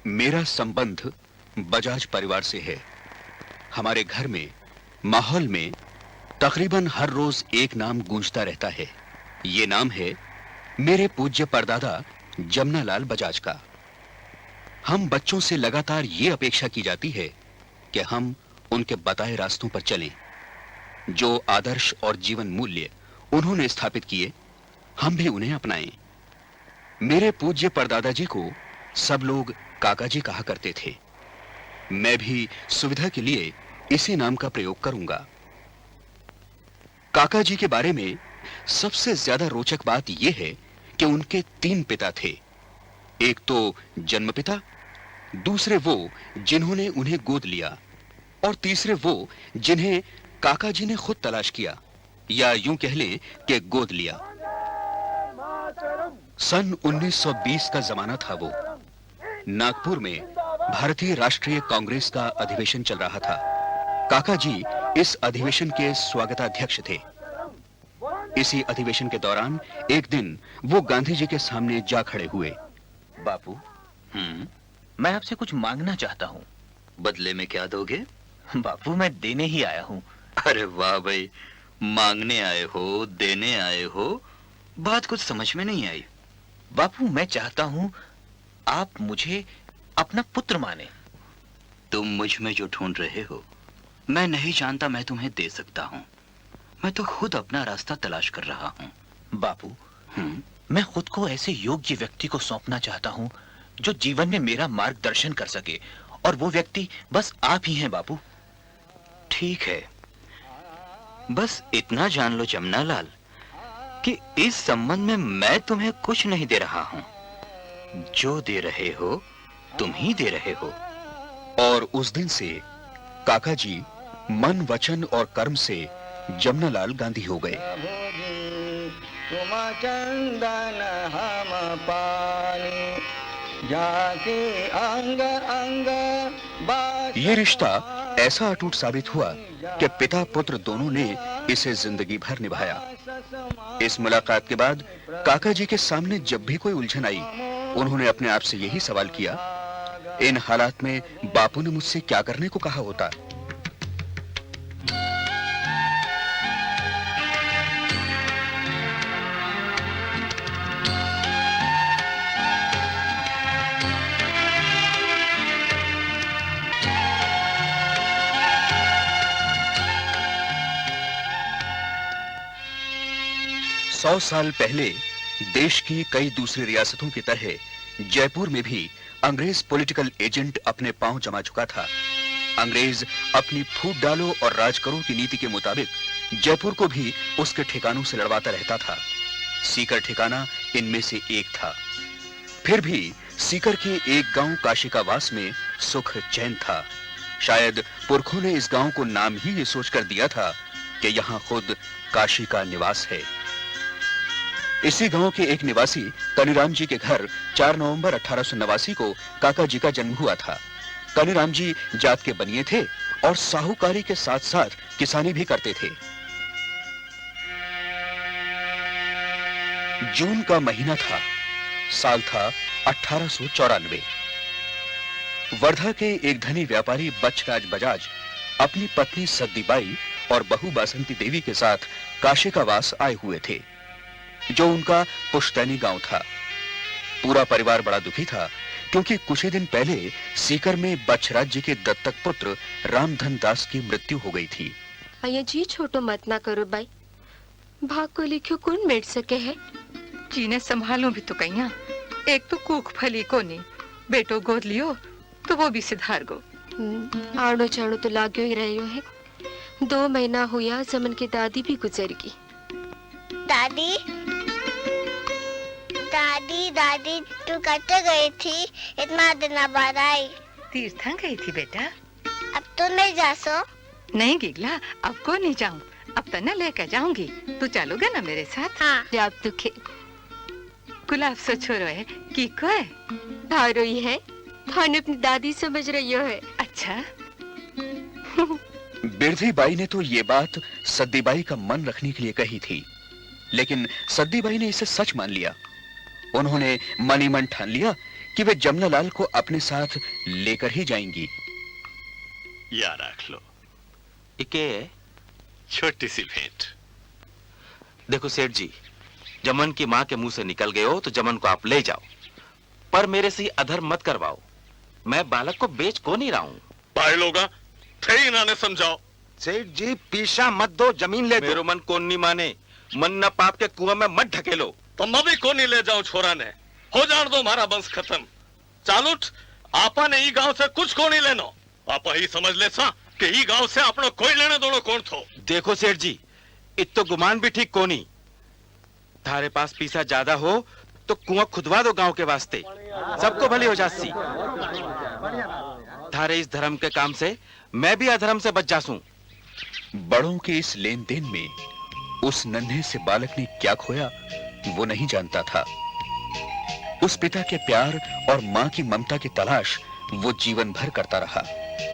मेरा संबंध बजाज परिवार से है। हमारे घर में, माहौल में तकरीबन हर रोज एक नाम गूंजता रहता है। ये नाम है मेरे पूज्य परदादा जमनालाल बजाज का। हम बच्चों से लगातार ये अपेक्षा की जाती है कि हम उनके बताए रास्तों पर चलें। जो आदर्श और जीवन मूल्य उन्होंने स्थापित किए, हम भी उन्हें अपनाएं। मेरे पूज्य परदादा जी को सब लोग काका जी कहा करते थे। मैं भी सुविधा के लिए इसी नाम का प्रयोग करूंगा। काका जी के बारे में सबसे ज्यादा रोचक बात यह है कि उनके 3 पिता थे। एक तो जन्मपिता, दूसरे वो जिन्होंने उन्हें गोद लिया, और तीसरे वो जिन्हें काका जी ने खुद तलाश किया, या यूं कह लें कि गोद लिया। सन 1920 का जमाना था वो। नागपुर में भारतीय राष्ट्रीय कांग्रेस का अधिवेशन चल रहा था। काका जी इस अधिवेशन के स्वागताध्यक्ष थे। इसी अधिवेशन के दौरान एक दिन वो गांधी जी के सामने जा खड़े हुए। बापू, मैं आपसे कुछ मांगना चाहता हूँ। बदले में क्या दोगे? बापू, मैं देने ही आया हूँ। अरे वाह भाई, मांगने आए हो, देने आए हो, बात कुछ समझ में नहीं आई। बापू, मैं चाहता हूँ आप मुझे अपना पुत्र माने। तुम मुझ में जो ढूंढ रहे हो, मैं नहीं जानता मैं तुम्हें दे सकता हूँ। मैं तो खुद अपना रास्ता तलाश कर रहा हूँ। बापू, मैं खुद को ऐसे योग्य व्यक्ति को सौंपना चाहता हूँ जो जीवन में मेरा मार्गदर्शन कर सके, और वो व्यक्ति बस आप ही हैं बापू। ठीक है, बस इतना जान लो जमनालाल कि इस संबंध में मैं तुम्हें कुछ नहीं दे रहा हूं। जो दे रहे हो तुम ही दे रहे हो। और उस दिन से काका जी मन, वचन और कर्म से जमनालाल गांधी हो गए। तुम चंदन हम पानी, जाके अंग अंग बात। ये रिश्ता ऐसा अटूट साबित हुआ कि पिता पुत्र दोनों ने इसे जिंदगी भर निभाया। इस मुलाकात के बाद काका जी के सामने जब भी कोई उलझन आई, उन्होंने अपने आप से यही सवाल किया, इन हालात में बापू ने मुझसे क्या करने को कहा होता। सौ साल पहले देश की कई दूसरी रियासतों की तरह जयपुर में भी अंग्रेज पॉलिटिकल एजेंट अपने पांव जमा चुका था। अंग्रेज अपनी फूट डालो और राज करो की नीति के मुताबिक जयपुर को भी उसके ठिकानों से लड़वाता रहता था। सीकर ठिकाना इनमें से एक था। फिर भी सीकर के एक गांव काशिकावास में सुख चैन था। शायद पुरखों ने इस गांव को नाम ही ये सोचकर दिया था कि यहां खुद काशी का निवास है। इसी गांव के एक निवासी कनीराम जी के घर 4 नवंबर 1889 को काका जी का जन्म हुआ था। कनीराम जी जात के बनिए थे और साहूकारी के साथ साथ किसानी भी करते थे। जून का महीना था, साल था 1894। वर्धा के एक धनी व्यापारी बचराज बजाज अपनी पत्नी सद्दीबाई और बहू बासंती देवी के साथ काशिकावास आए हुए थे, जो उनका पुश्तैनी गांव था। पूरा परिवार बड़ा दुखी था क्योंकि कुछ ही दिन पहले सीकर में बचराज जी के दत्तक पुत्र रामधन दास की मृत्यु हो गई थी। अया जी छोटो मत ना करो बाई, भाग को लिखो कौन मेट सके है। जी ने संभालो भी तो कहिया, एक तो कूक फली को नहीं, बेटो गोद लियो तो वो भी सिधार गो। आड़ो चाड़ो तो लाग्यो ही रहो है। 2 महीना हुआ जमन की दादी भी गुजर गई। दादी दादी दादी तू कटे गई थी, इतना दिन बाद आई। तीर्थं गई थी बेटा। अब तो नहीं जा सो? नहीं गिगला, अब को नहीं जाऊं, अब तो न लेकर जाऊंगी। तू चलोगे ना मेरे साथ? हाँ। जब दुखे गुलाब सो छोरो है की को है? थारो ही है, थाने अपनी दादी समझ रही हो है। अच्छा। बिरधी बाई ने तो ये बात सद्दीबाई का मन रखने के लिए कही थी, लेकिन सद्दीबाई ने इसे सच मान लिया। उन्होंने मन ही मन ठान लिया कि वे जमनालाल को अपने साथ लेकर ही जाएंगी। या रख लो, इके छोटी सी भेंट। देखो सेठ जी, जमन की माँ के मुंह से निकल गए हो तो जमन को आप ले जाओ, पर मेरे से अधर्म मत करवाओ। मैं बालक को बेच को नहीं रहा हूँ। भाई लोगा थे ही ना ने समझाओ। सेठ जी पीछा मत दो, जमीन ले दो। मेरो मन कौन नहीं माने, मन न पाप के कुआं में मत ढकेलो। तो मैं भी को नहीं ले जाऊं छोरा ने, हो जान दो हमारा वंश खत्म। चालूट आपा ने ई गांव से कुछ को नहीं लेनो। आपा ही समझ ले सा कि ई गांव से अपनो कोई लेने दोनों कौन थो। देखो सेठ जी, इत तो गुमान भी ठीक को नहीं। थारे पास पैसा ज्यादा हो तो कुआं खुदवा दो गांव के वास्ते, सबको भली हो जासी। थारे इस धर्म के काम से मैं भी अधर्म से बच जासूं। बड़ों के इस लेन देन में उस नन्हे से बालक ने क्या खोया वो नहीं जानता था। उस पिता के प्यार और मां की ममता की तलाश वो जीवन भर करता रहा।